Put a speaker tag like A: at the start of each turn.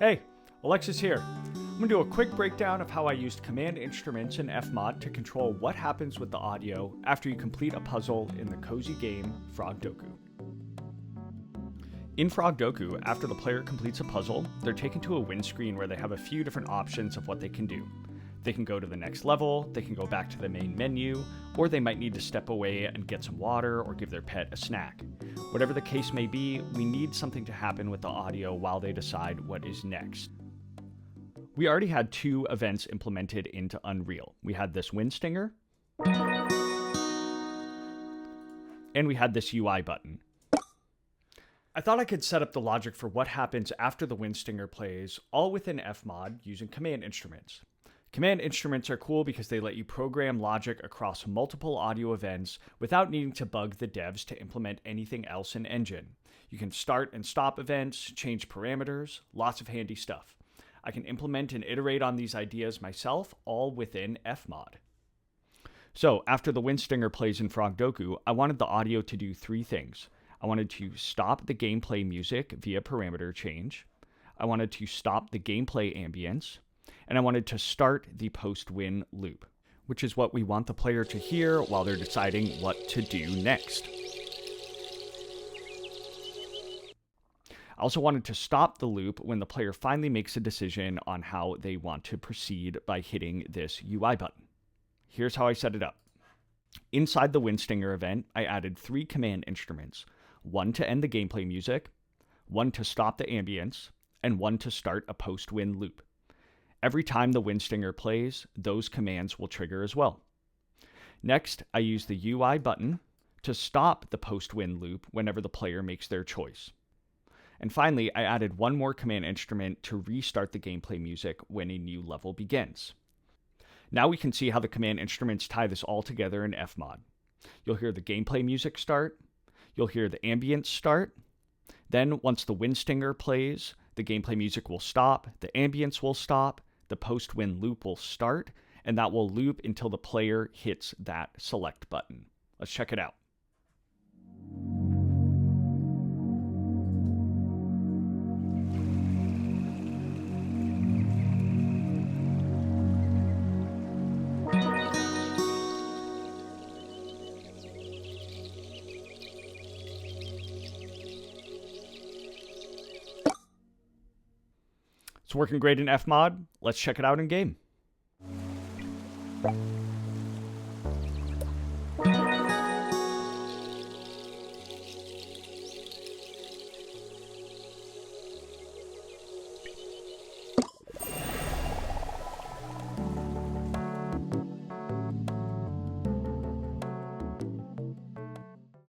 A: Hey, Alexis here. I'm going to do a quick breakdown of how I used command instruments in FMOD to control what happens with the audio after you complete a puzzle in the cozy game Frogdoku. In Frogdoku, after the player completes a puzzle, they're taken to a windscreen where they have a few different options of what they can do. They can go to the next level, they can go back to the main menu, or they might need to step away and get some water or give their pet a snack. Whatever the case may be, we need something to happen with the audio while they decide what is next. We already had two events implemented into Unreal. We had this wind stinger, and we had this UI button. I thought I could set up the logic for what happens after the wind stinger plays, all within FMOD using command instruments. Command instruments are cool because they let you program logic across multiple audio events without needing to bug the devs to implement anything else in Engine. You can start and stop events, change parameters, lots of handy stuff. I can implement and iterate on these ideas myself, all within FMOD. So, after the wind stinger plays in Frogdoku, I wanted the audio to do three things. I wanted to stop the gameplay music via parameter change. I wanted to stop the gameplay ambience. And I wanted to start the post-win loop, which is what we want the player to hear while they're deciding what to do next. I also wanted to stop the loop when the player finally makes a decision on how they want to proceed by hitting this UI button. Here's how I set it up. Inside the wind stinger event, I added three command instruments, one to end the gameplay music, one to stop the ambience, and one to start a post-win loop. Every time the wind stinger plays, those commands will trigger as well. Next, I use the UI button to stop the post-win loop whenever the player makes their choice. And finally, I added one more command instrument to restart the gameplay music when a new level begins. Now we can see how the command instruments tie this all together in FMOD. You'll hear the gameplay music start, you'll hear the ambience start, then once the wind stinger plays, the gameplay music will stop, the ambience will stop, the post-win loop will start, and that will loop until the player hits that select button. Let's check it out. It's working great in FMOD. Let's check it out in game.